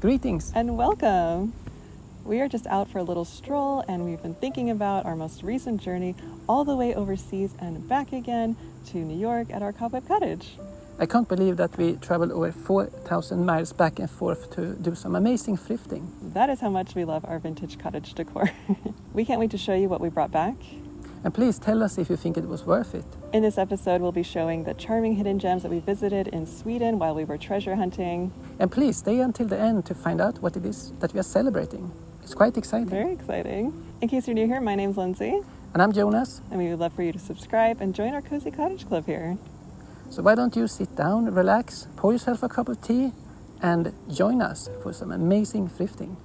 Greetings! And welcome! We are just out for a little stroll and we've been thinking about our most recent journey all the way overseas and back again to New York at our Cobweb Cottage. I can't believe that we traveled over 4,000 miles back and forth to do some amazing thrifting. That is how much we love our vintage cottage decor. We can't wait to show you what we brought back. And please tell us if you think it was worth it. In this episode, we'll be showing the charming hidden gems that we visited in Sweden while we were treasure hunting. And please stay until the end to find out what it is that we are celebrating. It's quite exciting. Very exciting. In case you're new here, my name's Lindsay. And I'm Jonas. And we would love for you to subscribe and join our Cozy Cottage Club here. So why don't you sit down, relax, pour yourself a cup of tea, and join us for some amazing thrifting.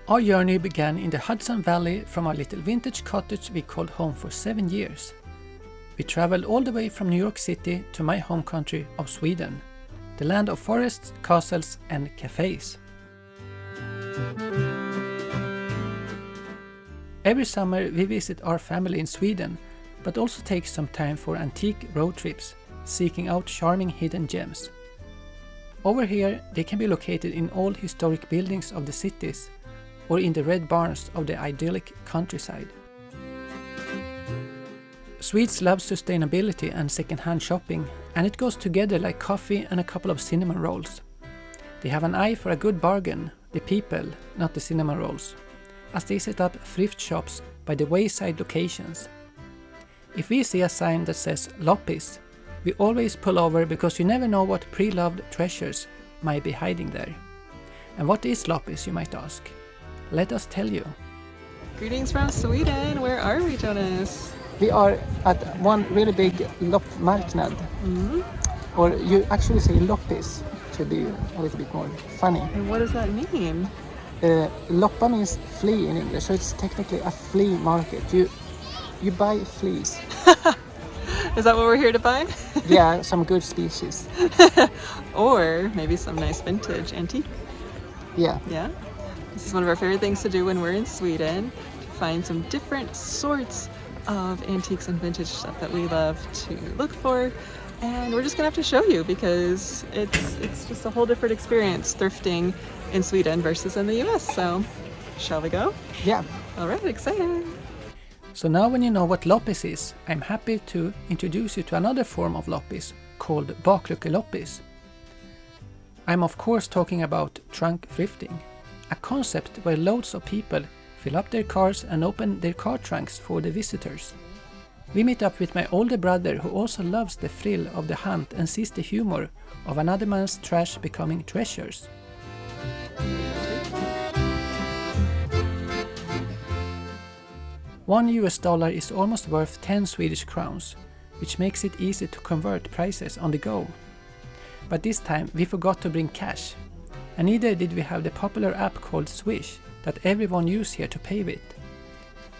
Our journey began in the Hudson Valley from our little vintage cottage we called home for 7 years. We traveled all the way from New York City to my home country of Sweden, the land of forests, castles and cafes. Every summer we visit our family in Sweden, but also take some time for antique road trips, seeking out charming hidden gems. Over here they can be located in old historic buildings of the cities, or in the red barns of the idyllic countryside. Swedes love sustainability and second-hand shopping, and it goes together like coffee and a couple of cinnamon rolls. They have an eye for a good bargain, the people, not the cinnamon rolls, as they set up thrift shops by the wayside locations. If we see a sign that says Loppis, we always pull over because you never know what pre-loved treasures might be hiding there. And what is Loppis, you might ask? Let us tell you. Greetings from Sweden. Where are we, Jonas? We are at one really big loppmarknad. Or you actually say Loppis to be a little bit more funny. And what does that mean? Loppa means flea in English, so it's technically a flea market. You buy fleas. Is that what we're here to buy? Yeah, some good species. Or maybe some nice vintage antique. Yeah. Yeah? This is one of our favorite things to do when we're in Sweden, to find some different sorts of antiques and vintage stuff that we love to look for. And we're just gonna have to show you because it's just a whole different experience thrifting in Sweden versus in the US. So, shall we go? Yeah. All right, excited. So now when you know what Loppis is, I'm happy to introduce you to another form of Loppis called bakluckeloppis. I'm of course talking about trunk thrifting, a concept where loads of people fill up their cars and open their car trunks for the visitors. We meet up with my older brother who also loves the thrill of the hunt and sees the humor of another man's trash becoming treasures. $1 is almost worth 10 Swedish crowns, which makes it easy to convert prices on the go. But this time we forgot to bring cash, and neither did we have the popular app called Swish that everyone uses here to pay with.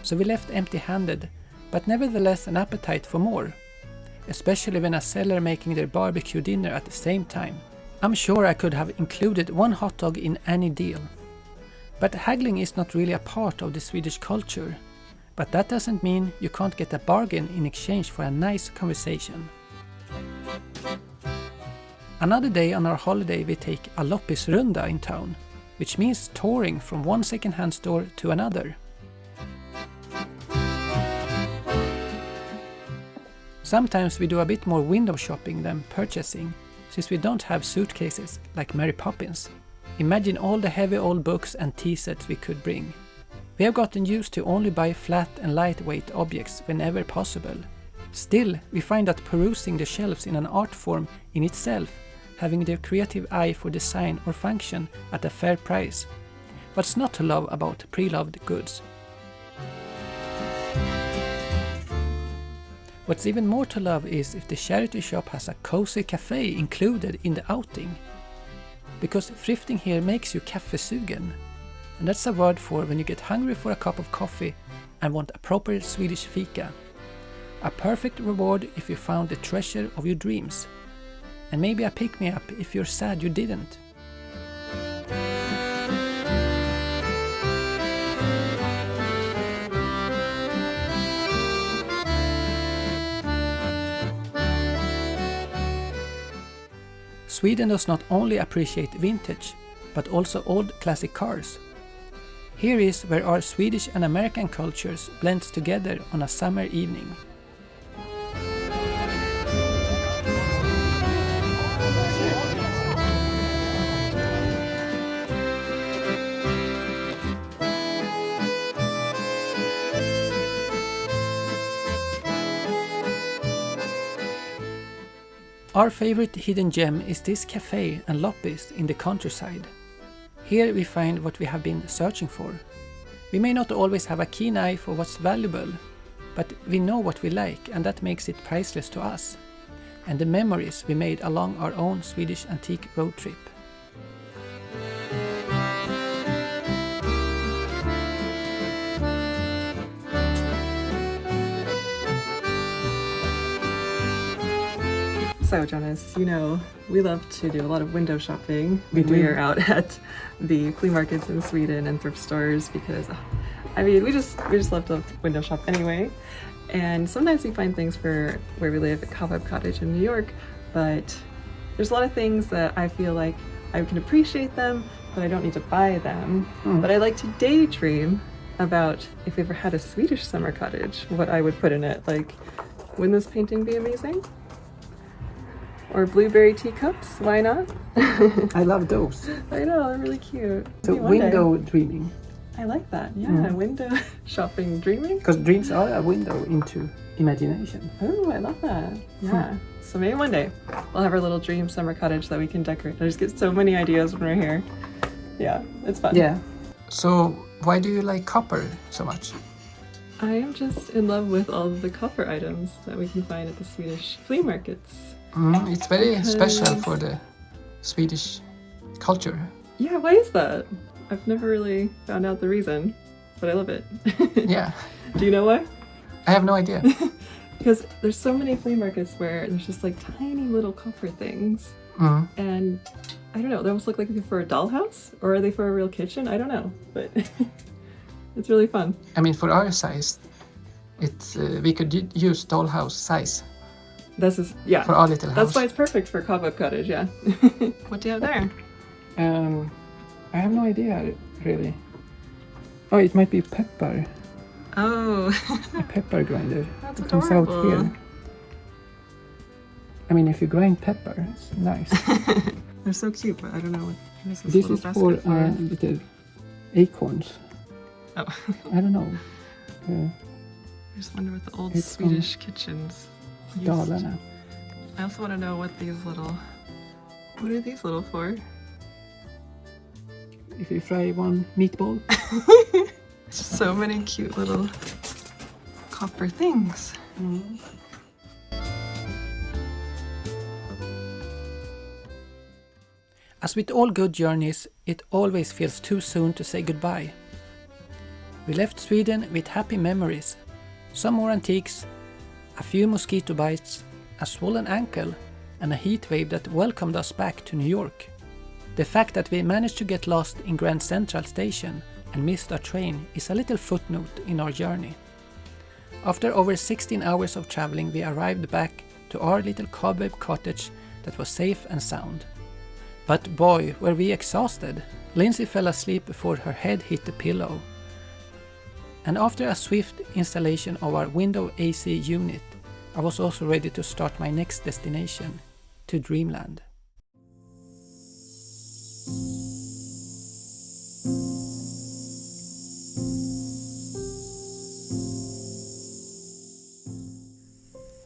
So we left empty-handed, but nevertheless an appetite for more, especially when a seller making their barbecue dinner at the same time. I'm sure I could have included one hot dog in any deal. But haggling is not really a part of the Swedish culture, but that doesn't mean you can't get a bargain in exchange for a nice conversation. Another day on our holiday we take a Loppisrunda in town, which means touring from one second-hand store to another. Sometimes we do a bit more window shopping than purchasing, since we don't have suitcases like Mary Poppins. Imagine all the heavy old books and tea sets we could bring. We have gotten used to only buy flat and lightweight objects whenever possible. Still, we find that perusing the shelves in an art form in itself, having their creative eye for design or function at a fair price. What's not to love about pre-loved goods? What's even more to love is if the charity shop has a cozy cafe included in the outing. Because thrifting here makes you kaffesugen, and that's a word for when you get hungry for a cup of coffee and want a proper Swedish fika. A perfect reward if you found the treasure of your dreams. And maybe a pick-me-up if you're sad you didn't. Sweden does not only appreciate vintage, but also old classic cars. Here is where our Swedish and American cultures blend together on a summer evening. Our favorite hidden gem is this cafe and Loppis in the countryside. Here we find what we have been searching for. We may not always have a keen eye for what's valuable, but we know what we like, and that makes it priceless to us. And the memories we made along our own Swedish antique road trip. So Jonas, you know, we love to do a lot of window shopping We when we do. are out at the flea markets in Sweden and thrift stores because, I mean, we just love to window shop anyway. And sometimes we find things for where we live at Cobweb Cottage in New York, but there's a lot of things that I feel like I can appreciate them, but I don't need to buy them. But I like to daydream about if we ever had a Swedish summer cottage, what I would put in it. Like, wouldn't this painting be amazing? Or blueberry teacups, why not? I love those. I know, they're really cute. So Maybe one day. window dreaming. I like that, yeah, window shopping dreaming. Because dreams are a window into imagination. Oh, I love that, yeah. So maybe one day we'll have our little dream summer cottage that we can decorate. I just get so many ideas when we're here. Yeah, it's fun. Yeah. So why do you like copper so much? I am just in love with all of the copper items that we can find at the Swedish flea markets. It's very special for the Swedish culture. Yeah, why is that? I've never really found out the reason, but I love it. Yeah. Do you know why? I have no idea. Because there's so many flea markets where there's just like tiny little copper things. And I don't know, they almost look like they're for a dollhouse, or are they for a real kitchen? I don't know, but it's really fun. I mean, for our size, it's we could use dollhouse size. This is, yeah. For our little house. That's why it's perfect for Cobweb Cottage, yeah. What do you have there? I have no idea, really. Oh, it might be pepper. Oh. A pepper grinder. That's it comes out adorable. here. I mean, if you grind pepper, it's nice. They're so cute, but I don't know what is This little is basket for for. little acorns. Oh. I don't know. I just wonder what the old It's from Swedish kitchens used. Dalarna. I also want to know what are these little for? If you fry one meatball. So many cute little copper things. As with all good journeys, it always feels too soon to say goodbye. We left Sweden with happy memories, some more antiques, a few mosquito bites, a swollen ankle, and a heat wave that welcomed us back to New York. The fact that we managed to get lost in Grand Central Station and missed our train is a little footnote in our journey. After over 16 hours of traveling, we arrived back to our little Cobweb cottage that was safe and sound. But boy, were we exhausted. Lindsay fell asleep before her head hit the pillow. And after a swift installation of our window AC unit, I was also ready to start my next destination, to Dreamland.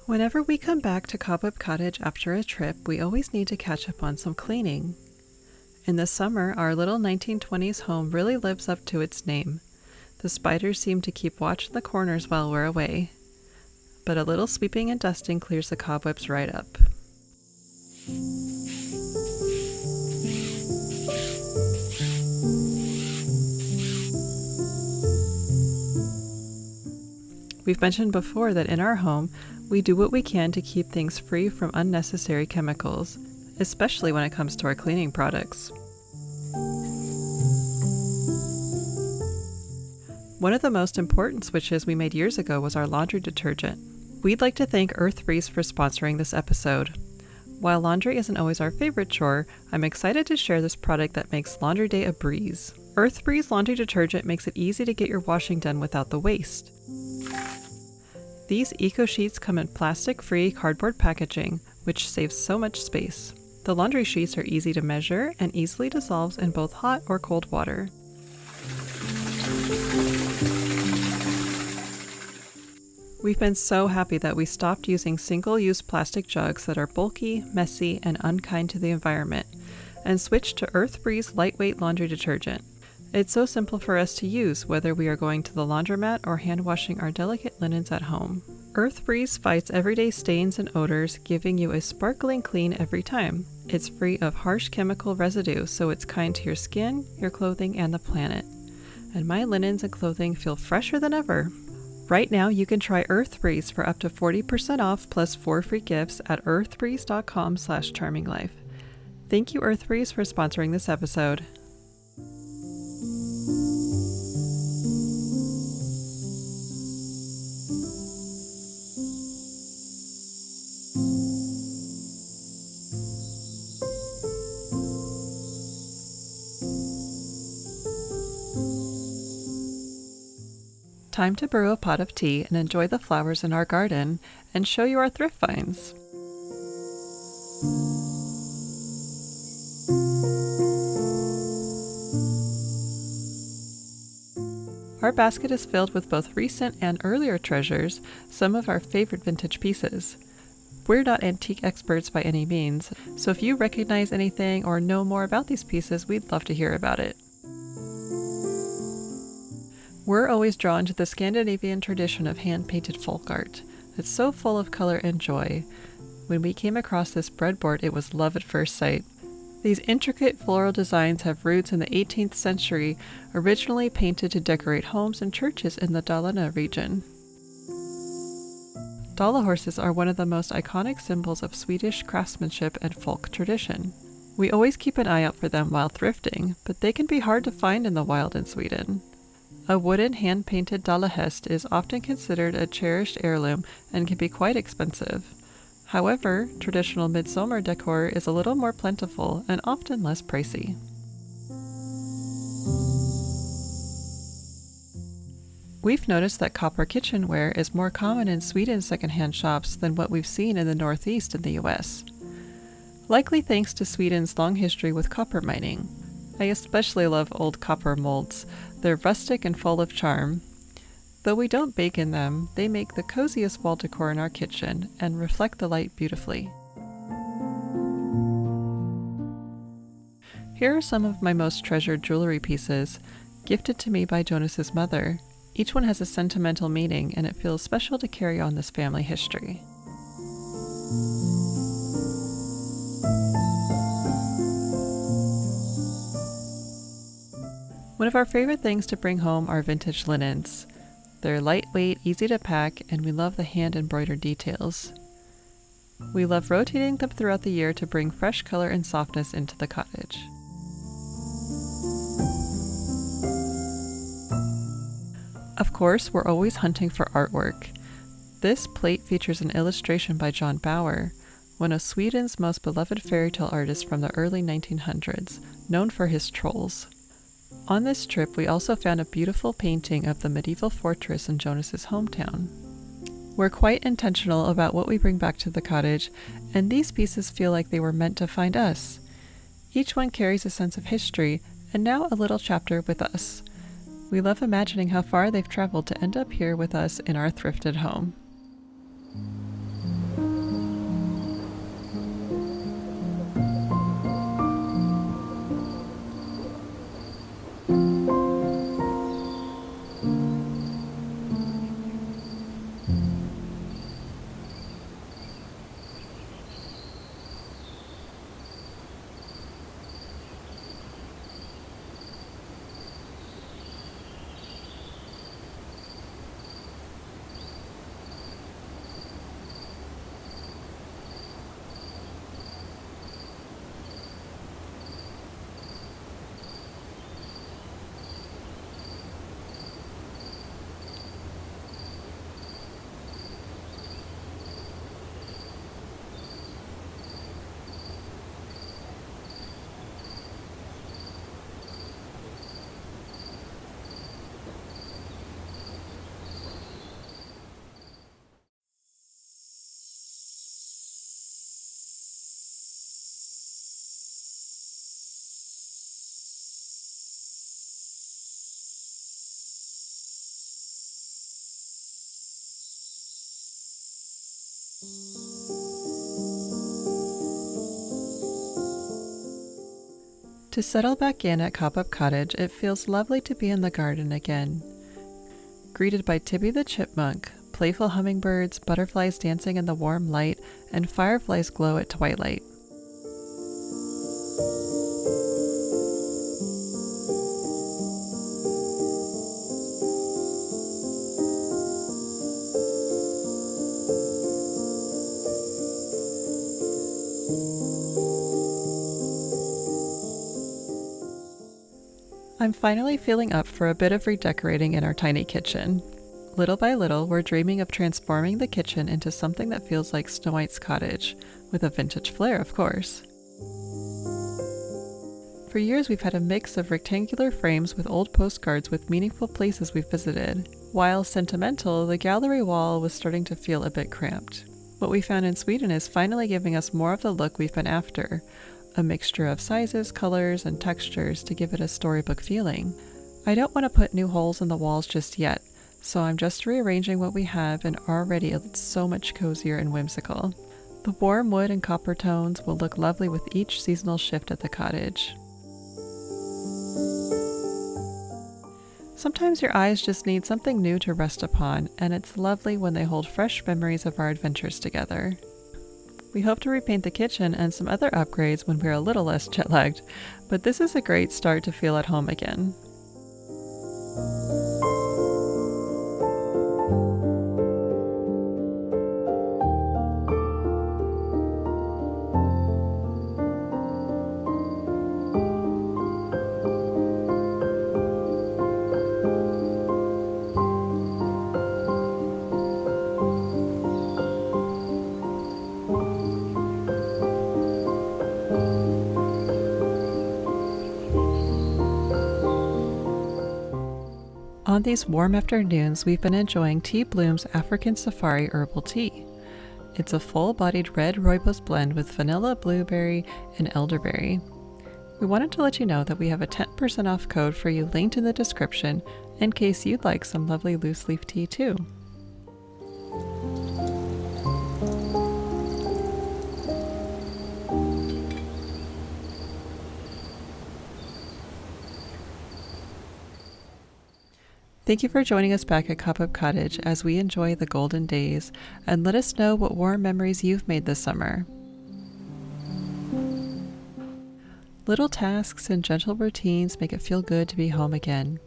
Whenever we come back to Cobweb Cottage after a trip, we always need to catch up on some cleaning. In the summer, our little 1920s home really lives up to its name. The spiders seem to keep watch in the corners while we're away, but a little sweeping and dusting clears the cobwebs right up. We've mentioned before that in our home, we do what we can to keep things free from unnecessary chemicals, especially when it comes to our cleaning products. One of the most important switches we made years ago was our laundry detergent. We'd like to thank Earth Breeze for sponsoring this episode. While laundry isn't always our favorite chore, I'm excited to share this product that makes laundry day a breeze. Earth Breeze laundry detergent makes it easy to get your washing done without the waste. These eco sheets come in plastic-free cardboard packaging, which saves so much space. The laundry sheets are easy to measure and easily dissolves in both hot or cold water. We've been so happy that we stopped using single-use plastic jugs that are bulky, messy, and unkind to the environment, and switched to Earth Breeze lightweight laundry detergent. It's so simple for us to use, whether we are going to the laundromat or hand washing our delicate linens at home. Earth Breeze fights everyday stains and odors, giving you a sparkling clean every time. It's free of harsh chemical residue, so it's kind to your skin, your clothing, and the planet. And my linens and clothing feel fresher than ever. Right now, you can try Earth Breeze for up to 40% off plus 4 free gifts at earthbreeze.com/charminglife. Thank you, Earth Breeze, for sponsoring this episode. Time to brew a pot of tea and enjoy the flowers in our garden and show you our thrift finds. Our basket is filled with both recent and earlier treasures, some of our favorite vintage pieces. We're not antique experts by any means, so if you recognize anything or know more about these pieces, we'd love to hear about it. We're always drawn to the Scandinavian tradition of hand-painted folk art. It's so full of color and joy. When we came across this breadboard, it was love at first sight. These intricate floral designs have roots in the 18th century, originally painted to decorate homes and churches in the Dalarna region. Dala horses are one of the most iconic symbols of Swedish craftsmanship and folk tradition. We always keep an eye out for them while thrifting, but they can be hard to find in the wild in Sweden. A wooden hand-painted dalahest is often considered a cherished heirloom and can be quite expensive. However, traditional midsummer decor is a little more plentiful and often less pricey. We've noticed that copper kitchenware is more common in Sweden's secondhand shops than what we've seen in the Northeast in the US. Likely thanks to Sweden's long history with copper mining. I especially love old copper molds. They're rustic and full of charm. Though we don't bake in them, they make the coziest wall decor in our kitchen and reflect the light beautifully. Here are some of my most treasured jewelry pieces, gifted to me by Jonas's mother. Each one has a sentimental meaning, and it feels special to carry on this family history. One of our favorite things to bring home are vintage linens. They're lightweight, easy to pack, and we love the hand-embroidered details. We love rotating them throughout the year to bring fresh color and softness into the cottage. Of course, we're always hunting for artwork. This plate features an illustration by John Bauer, one of Sweden's most beloved fairytale artists from the early 1900s, known for his trolls. On this trip, we also found a beautiful painting of the medieval fortress in Jonas's hometown. We're quite intentional about what we bring back to the cottage, and these pieces feel like they were meant to find us. Each one carries a sense of history, and now a little chapter with us. We love imagining how far they've traveled to end up here with us in our thrifted home. To settle back in at Cobweb Cottage, it feels lovely to be in the garden again. Greeted by Tibby the chipmunk, playful hummingbirds, butterflies dancing in the warm light, and fireflies glow at twilight. I'm finally feeling up for a bit of redecorating in our tiny kitchen. Little by little, we're dreaming of transforming the kitchen into something that feels like Snow White's cottage, with a vintage flair, of course. For years, we've had a mix of rectangular frames with old postcards with meaningful places we've visited. While sentimental, the gallery wall was starting to feel a bit cramped. What we found in Sweden is finally giving us more of the look we've been after, a mixture of sizes, colors, and textures to give it a storybook feeling. I don't want to put new holes in the walls just yet, so I'm just rearranging what we have, and already it's so much cozier and whimsical. The warm wood and copper tones will look lovely with each seasonal shift at the cottage. Sometimes your eyes just need something new to rest upon, and it's lovely when they hold fresh memories of our adventures together. We hope to repaint the kitchen and some other upgrades when we're a little less jet-lagged, but this is a great start to feel at home again. On these warm afternoons, we've been enjoying Tea Bloom's African Safari Herbal Tea. It's a full-bodied red rooibos blend with vanilla, blueberry, and elderberry. We wanted to let you know that we have a 10% off code for you linked in the description in case you'd like some lovely loose leaf tea too. Thank you for joining us back at Cobweb Cottage as we enjoy the golden days, and let us know what warm memories you've made this summer. Little tasks and gentle routines make it feel good to be home again,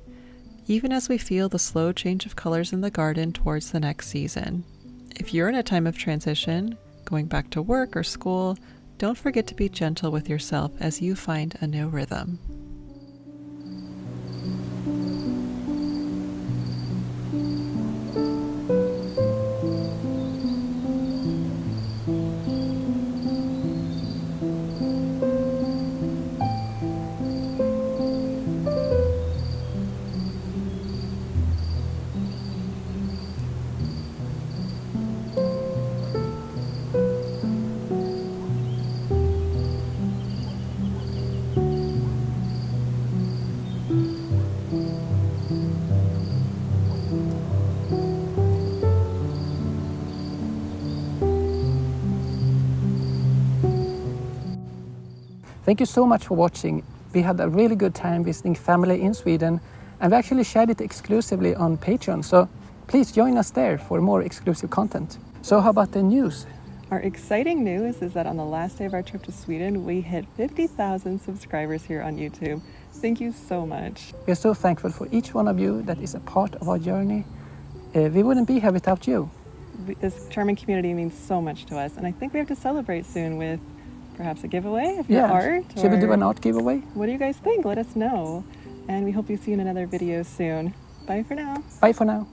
even as we feel the slow change of colors in the garden towards the next season. If you're in a time of transition, going back to work or school, don't forget to be gentle with yourself as you find a new rhythm. Thank you so much for watching. We had a really good time visiting family in Sweden, and we actually shared it exclusively on Patreon, so please join us there for more exclusive content. So how about the news? Our exciting news is that on the last day of our trip to Sweden, we hit 50,000 subscribers here on YouTube. Thank you so much. We are so thankful for each one of you that is a part of our journey. We wouldn't be here without you. This charming community means so much to us, and I think we have to celebrate soon with perhaps a giveaway of your art. Should we do an art giveaway? What do you guys think? Let us know. And we hope you see you in another video soon. Bye for now. Bye for now.